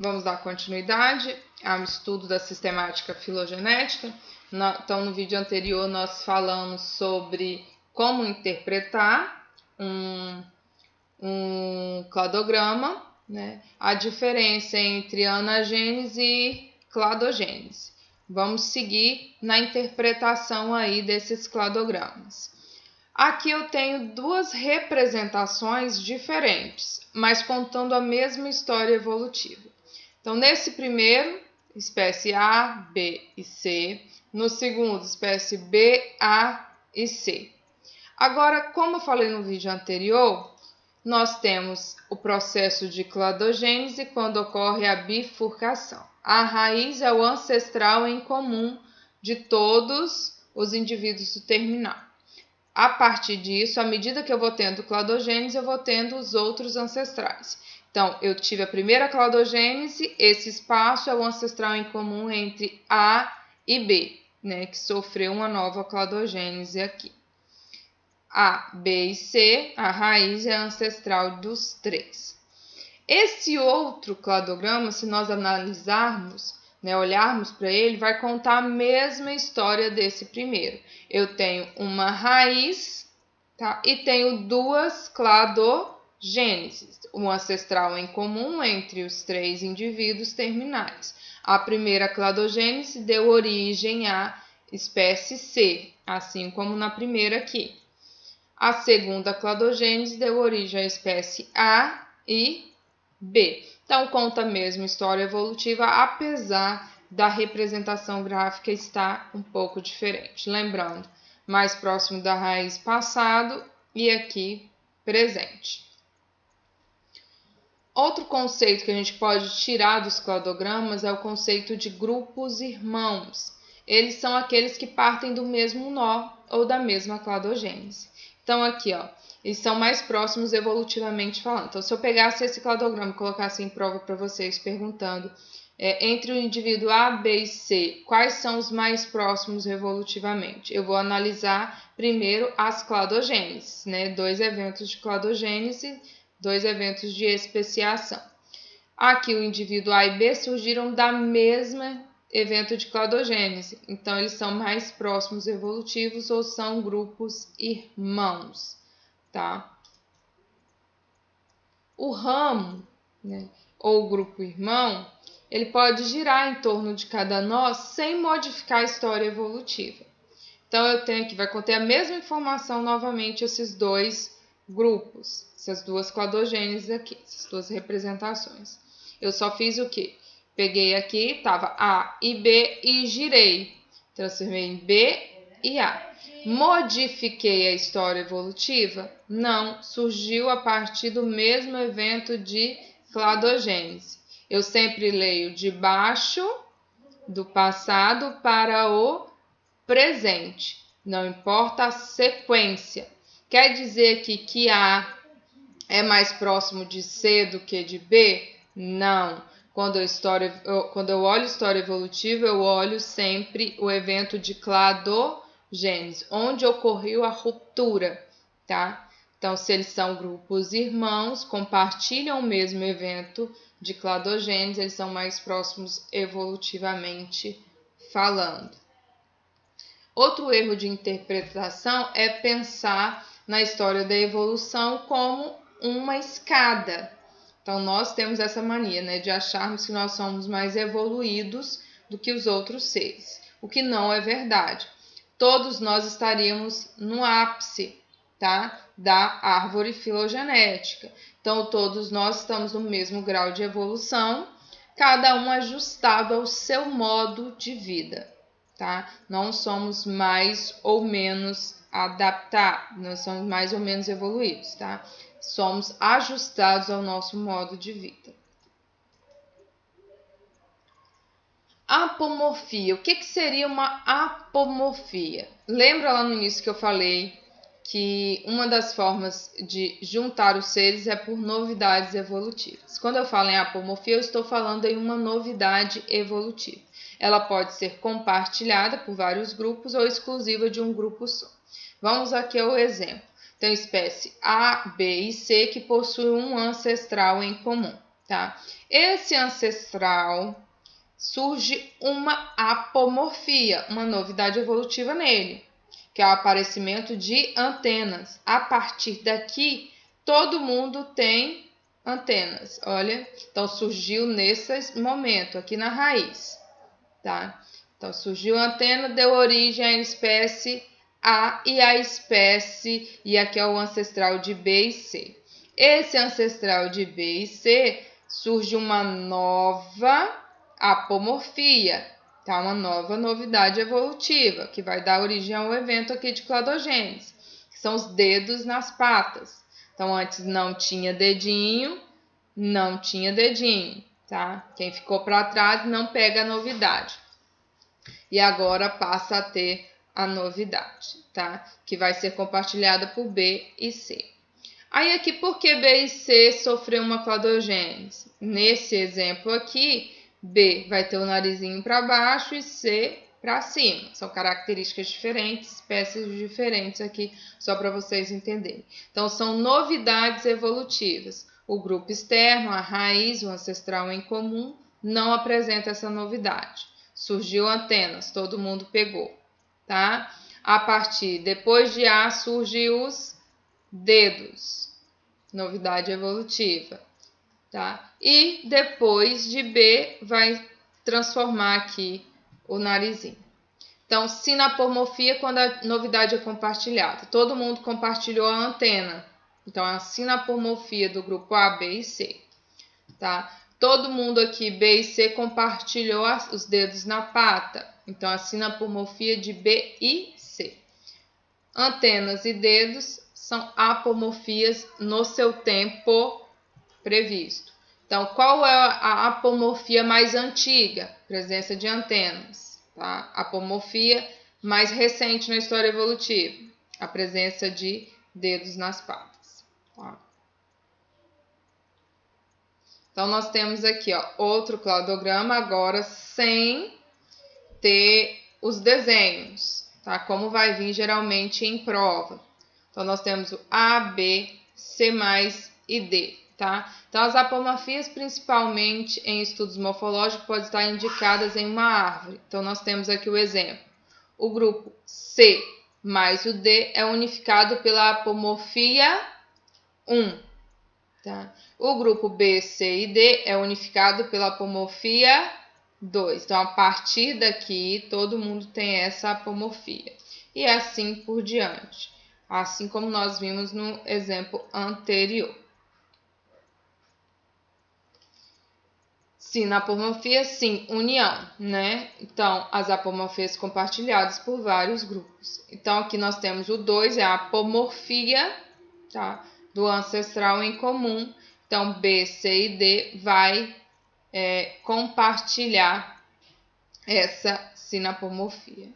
Vamos dar continuidade ao estudo da sistemática filogenética. Então, no vídeo anterior, nós falamos sobre como interpretar um cladograma, né? A diferença entre anagênese e cladogênese. Vamos seguir na interpretação aí desses cladogramas. Aqui eu tenho duas representações diferentes, mas contando a mesma história evolutiva. Então, nesse primeiro, espécie A, B e C. No segundo, espécie B, A e C. Agora, como eu falei no vídeo anterior, nós temos o processo de cladogênese quando ocorre a bifurcação. A raiz é o ancestral em comum de todos os indivíduos do terminal. A partir disso, à medida que eu vou tendo cladogênese, eu vou tendo os outros ancestrais. Então, eu tive a primeira cladogênese, esse espaço é o ancestral em comum entre A e B, né, que sofreu uma nova cladogênese aqui. A, B e C, a raiz é ancestral dos três. Esse outro cladograma, se nós analisarmos, né, olharmos para ele, vai contar a mesma história desse primeiro. Eu tenho uma raiz, tá, e tenho duas cladogêneses, um ancestral em comum entre os três indivíduos terminais. A primeira cladogênese deu origem à espécie C, assim como na primeira aqui. A segunda cladogênese deu origem à espécie A e B. Então, conta a mesma história evolutiva, apesar da representação gráfica estar um pouco diferente. Lembrando, mais próximo da raiz passado e aqui presente. Outro conceito que a gente pode tirar dos cladogramas é o conceito de grupos irmãos. Eles são aqueles que partem do mesmo nó ou da mesma cladogênese. Então, aqui, ó, eles são mais próximos evolutivamente falando. Então, se eu pegasse esse cladograma e colocasse em prova para vocês, perguntando entre o indivíduo A, B e C, quais são os mais próximos evolutivamente? Eu vou analisar primeiro as cladogêneses, né? 2 eventos de cladogênese, 2 eventos de especiação. Aqui, o indivíduo A e B surgiram da mesma evento de cladogênese, então eles são mais próximos evolutivos ou são grupos irmãos, tá? O ramo, né, ou grupo irmão, ele pode girar em torno de cada nó sem modificar a história evolutiva. Então, eu tenho aqui, vai conter a mesma informação novamente, esses dois grupos, essas duas cladogêneses aqui, essas duas representações. Eu só fiz o quê? Peguei aqui, estava A e B e girei. Transformei em B e A. Modifiquei a história evolutiva? Não, surgiu a partir do mesmo evento de cladogênese. Eu sempre leio de baixo do passado para o presente. Não importa a sequência. Quer dizer aqui que A é mais próximo de C do que de B? Não. Quando eu olho história evolutiva, eu olho sempre o evento de cladogênese, onde ocorreu a ruptura, tá? Então, se eles são grupos irmãos, compartilham o mesmo evento de cladogênese, eles são mais próximos evolutivamente falando. Outro erro de interpretação é pensar na história da evolução como uma escada. Então, nós temos essa mania, né, de acharmos que nós somos mais evoluídos do que os outros seres, o que não é verdade. Todos nós estaríamos no ápice, tá, da árvore filogenética. Então, todos nós estamos no mesmo grau de evolução, cada um ajustado ao seu modo de vida, tá? Não somos mais ou menos adaptados, nós somos mais ou menos evoluídos, tá? Somos ajustados ao nosso modo de vida. Apomorfia. O que seria uma apomorfia? Lembra lá no início que eu falei que uma das formas de juntar os seres é por novidades evolutivas. Quando eu falo em apomorfia, eu estou falando em uma novidade evolutiva. Ela pode ser compartilhada por vários grupos ou exclusiva de um grupo só. Vamos aqui ao exemplo. Tem espécie A, B e C que possuem um ancestral em comum. tá? Esse ancestral surge uma apomorfia, uma novidade evolutiva nele, que é o aparecimento de antenas. A partir daqui, todo mundo tem antenas, olha. Então, surgiu nesse momento, aqui na raiz, tá? Então, surgiu a antena, deu origem à espécie A e a espécie, e aqui é o ancestral de B e C. Esse ancestral de B e C surge uma nova apomorfia, tá? Uma nova novidade evolutiva, que vai dar origem ao evento aqui de cladogênese, que são os dedos nas patas. Então, antes não tinha dedinho, tá? Quem ficou para trás não pega a novidade. E agora passa a ter a novidade, tá? Que vai ser compartilhada por B e C. Aí aqui, por que B e C sofreu uma cladogênese? Nesse exemplo aqui, B vai ter o narizinho para baixo e C para cima. São características diferentes, espécies diferentes aqui, só para vocês entenderem. Então, são novidades evolutivas. O grupo externo, a raiz, o ancestral em comum, não apresenta essa novidade. Surgiu antenas, todo mundo pegou, tá? Depois de A, surgem os dedos, novidade evolutiva, tá? E depois de B, vai transformar aqui o narizinho. Então, sinapomorfia quando a novidade é compartilhada. Todo mundo compartilhou a antena. Então, é a sinapomorfia do grupo A, B e C, tá? Todo mundo aqui, B e C, compartilhou os dedos na pata. Então, a sinapomorfia de B e C. Antenas e dedos são apomorfias no seu tempo previsto. Então, qual é a apomorfia mais antiga? Presença de antenas. Tá? Apomorfia mais recente na história evolutiva. A presença de dedos nas patas. Tá? Então, nós temos aqui outro cladograma, agora sem ter os desenhos, tá? Como vai vir geralmente em prova. Então, nós temos o A, B, C+, e D, tá? Então, as apomorfias, principalmente em estudos morfológicos, podem estar indicadas em uma árvore. Então, nós temos aqui o exemplo. O grupo C mais o D é unificado pela apomorfia 1. Tá? O grupo B, C e D é unificado pela apomorfia 2. Então, a partir daqui, todo mundo tem essa apomorfia. E assim por diante. Assim como nós vimos no exemplo anterior. Sinapomorfia, sim, união, né? Então, as apomorfias compartilhadas por vários grupos. Então, aqui nós temos o 2, é a apomorfia, tá? Do ancestral em comum. Então, B, C e D vai compartilhar essa sinapomorfia.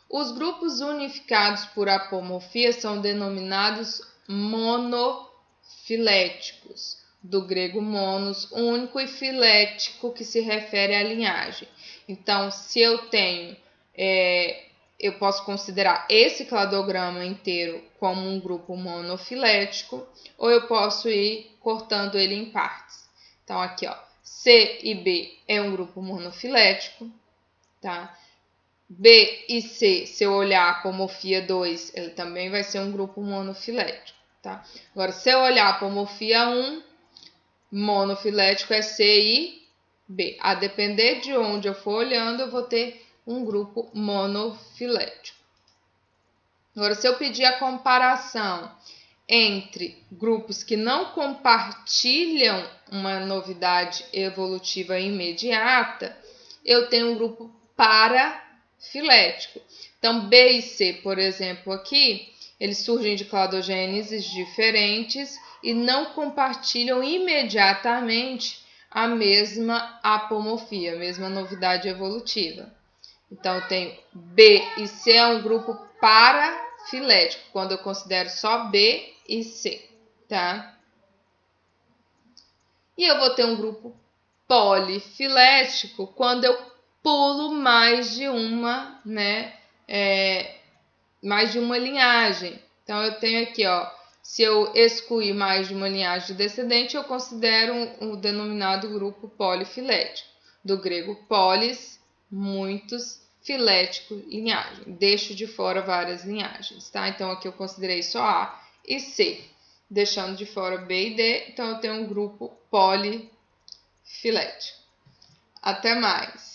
Os grupos unificados por apomorfia são denominados monofiléticos, do grego monos, único, e filético, que se refere à linhagem. Então, se eu tenho, eu posso considerar esse cladograma inteiro como um grupo monofilético, ou eu posso ir cortando ele em partes. Então, aqui, C e B é um grupo monofilético, tá? B e C, se eu olhar a apomorfia 2, ele também vai ser um grupo monofilético, tá? Agora, se eu olhar a apomorfia 1, monofilético é C e B. A depender de onde eu for olhando, eu vou ter um grupo monofilético. Agora, se eu pedir a comparação entre grupos que não compartilham uma novidade evolutiva imediata, eu tenho um grupo parafilético. Então, B e C, por exemplo, aqui, eles surgem de cladogêneses diferentes e não compartilham imediatamente a mesma apomorfia, a mesma novidade evolutiva. Então, eu tenho B e C é um grupo parafilético, quando eu considero só B e C, tá? E eu vou ter um grupo polifilético quando eu pulo mais de uma, mais de uma linhagem. Então, eu tenho aqui, Se eu excluir mais de uma linhagem de descendente, eu considero o denominado grupo polifilético, do grego polis, muitos, filético, linhagem. Deixo de fora várias linhagens, tá? Então aqui eu considerei só A e C, deixando de fora B e D, então eu tenho um grupo polifilético. Até mais!